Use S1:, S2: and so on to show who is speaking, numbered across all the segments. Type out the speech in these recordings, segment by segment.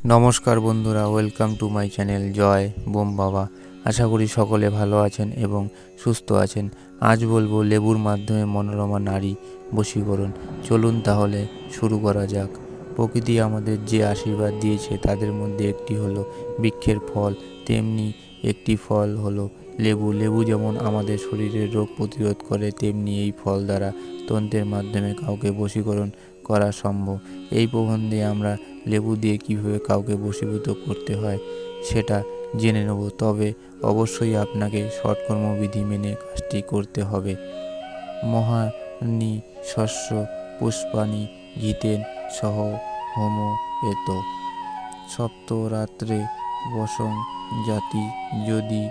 S1: নমস্কার বন্ধুরা, welcome to my channel Jai Bom Baba. আশা করি সকলে ভালো আছেন এবং সুস্থ আছেন। আজ বলবো লেবুর মাধ্যমে মনোরমা নারী বশীকরণ। চলুন তাহলে শুরু করা যাক। প্রকৃতি আমাদের যে আশীর্বাদ দিয়েছে তাদের মধ্যে একটি হলো বৃক্ষের ফল, তেমনি একটি ফল হলো লেবু। লেবু যেমন আমাদের শরীরের রোগ প্রতিরোধ করে, তেমনি এই ফল দ্বারা তন্ত্রের মাধ্যমে কাউকে বশীকরণ করা সম্ভব। এই প্রবন্ধে আমরা লেবু দিয়ে কীভাবে কাউকে বশীভূত করতে হয় সেটা জেনে নেব, তবে অবশ্যই আপনাকে সৎকর্মবিধি মেনে কাজটি করতে হবে। মহানি শস্য পুষ্পানি গীতেন সহ হোম এত সপ্তরাত্রে বসং জাতি যদি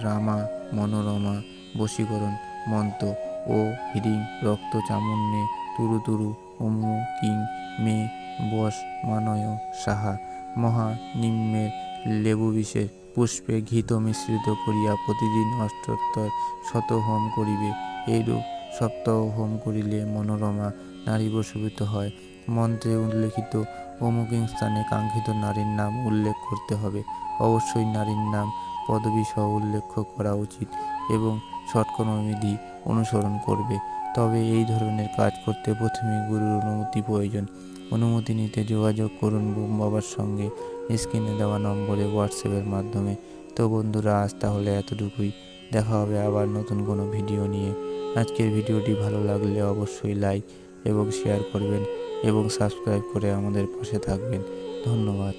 S1: রামা মনোরমা বশীকরণ মন্ত্র ও হ্রিং রক্ত চামুন্নে তুরু তুরু অমু কিং মে বশ মানয় সাহা। মহানিম্নের লেবু বিষে পুষ্পে ঘৃত মিশ্রিত করিয়া প্রতিদিন অষ্টোত্তর শত হোম করিবে। এইরূপ সপ্তাহ হোম করিলে মনোরমা নারী বশীভূত হয়। মন্ত্রে উল্লেখিত অমুকিং স্থানে কাঙ্ক্ষিত নারীর নাম উল্লেখ করতে হবে। অবশ্যই নারীর নাম পদবী সহ উল্লেখ করা উচিত এবং সৎকর্মবিধি অনুসরণ করবে। তবে এই ধরনের কাজ করতে প্রথমে গুরুর অনুমতি প্রয়োজন। অনুমতি নিতে যোগাযোগ করুন বোম বাবার সঙ্গে স্ক্রিনে দেওয়া নম্বরে হোয়াটসঅ্যাপের মাধ্যমে। তো বন্ধুরা, আজ তাহলে এতটুকুই। দেখা হবে আবার নতুন কোনো ভিডিও নিয়ে। আজকের ভিডিওটি ভালো লাগলে অবশ্যই লাইক এবং শেয়ার করবেন এবং সাবস্ক্রাইব করে আমাদের পাশে থাকবেন। ধন্যবাদ।